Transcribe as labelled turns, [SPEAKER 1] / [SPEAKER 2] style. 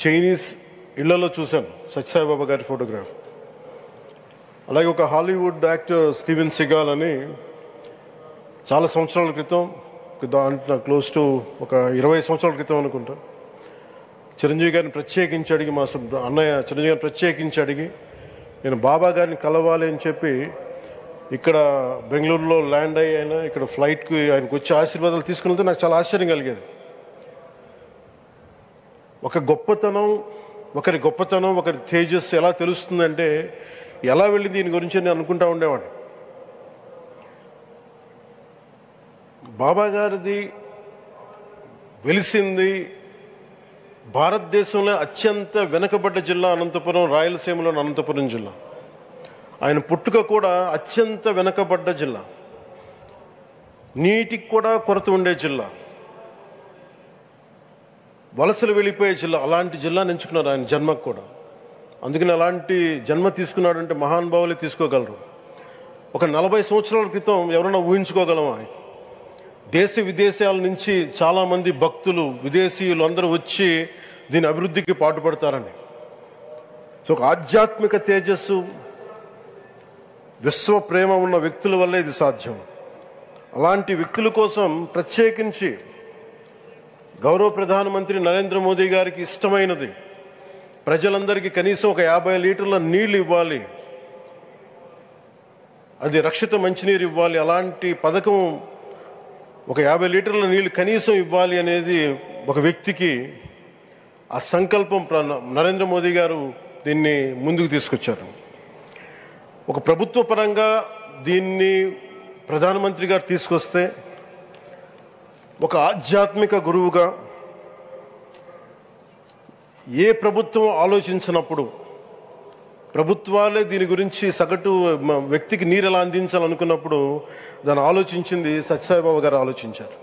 [SPEAKER 1] Chinese ఇళ్లలో చూశాను సత్యసాయిబాబా గారి ఫోటోగ్రాఫ్. అలాగే ఒక హాలీవుడ్ యాక్టర్ స్టీవెన్ సిగాల్ అని చాలా సంవత్సరాల క్రితం, దాంట్లో క్లోజ్ టు ఒక 20 సంవత్సరాల క్రితం అనుకుంటా, చిరంజీవి గారిని ప్రత్యేకించి అడిగి, మా అన్నయ్య చిరంజీవి గారిని ప్రత్యేకించి అడిగి నేను బాబా గారిని కలవాలి అని చెప్పి ఇక్కడ బెంగళూరులో ల్యాండ్ అయినా ఇక్కడ ఫ్లైట్కి ఆయనకు వచ్చి ఆశీర్వాదాలు తీసుకున్నది నాకు చాలా ఆశ్చర్యం కలిగేది. ఒకరి గొప్పతనం ఒకరి తేజస్సు ఎలా తెలుస్తుందంటే ఎలా వెళ్ళి దీని గురించి నేను అనుకుంటా ఉండేవాడిని. బాబా గారిది వెలిసింది భారతదేశంలో అత్యంత వెనుకబడ్డ జిల్లా అనంతపురం, రాయలసీమలోని అనంతపురం జిల్లా. ఆయన పుట్టుక కూడా అత్యంత వెనుకబడ్డ జిల్లా, నీటికి కూడా కొరత ఉండే జిల్లా, వలసలు వెళ్ళిపోయే జిల్లా. అలాంటి జిల్లాని ఎంచుకున్నారు ఆయన జన్మకు కూడా. అందుకని అలాంటి జన్మ తీసుకున్నాడంటే మహానుభావులే తీసుకోగలరు. ఒక 40 సంవత్సరాల క్రితం ఎవరైనా ఊహించుకోగలమా? దేశ విదేశాల నుంచి చాలామంది భక్తులు, విదేశీయులు అందరూ వచ్చి దీని అభివృద్ధికి పాటుపడతారని. సో ఒక ఆధ్యాత్మిక తేజస్సు, విశ్వ ప్రేమ ఉన్న వ్యక్తుల వల్లే ఇది సాధ్యం. అలాంటి వ్యక్తుల కోసం ప్రత్యేకించి గౌరవ ప్రధానమంత్రి నరేంద్ర మోదీ గారికి ఇష్టమైనది ప్రజలందరికీ కనీసం ఒక 50 లీటర్ల నీళ్ళు ఇవ్వాలి, అది రక్షిత మంచినీరు ఇవ్వాలి. అలాంటి పథకం, ఒక 50 లీటర్ల నీళ్ళు కనీసం ఇవ్వాలి అనేది ఒక వ్యక్తికి ఆ సంకల్పం నరేంద్ర మోదీ గారు దీన్ని ముందుకు తీసుకొచ్చారు. ఒక ప్రభుత్వ పరంగా దీన్ని ప్రధానమంత్రి గారు తీసుకొస్తే, ఒక ఆధ్యాత్మిక గురువుగా ఏ ప్రభుత్వం ఆలోచించినప్పుడు ప్రభుత్వాలే దీని గురించి సగటు వ్యక్తికి నీరు ఎలా అందించాలనుకున్నప్పుడు దాన్ని ఆలోచించింది సత్యసాయిబాబా గారు ఆలోచించారు.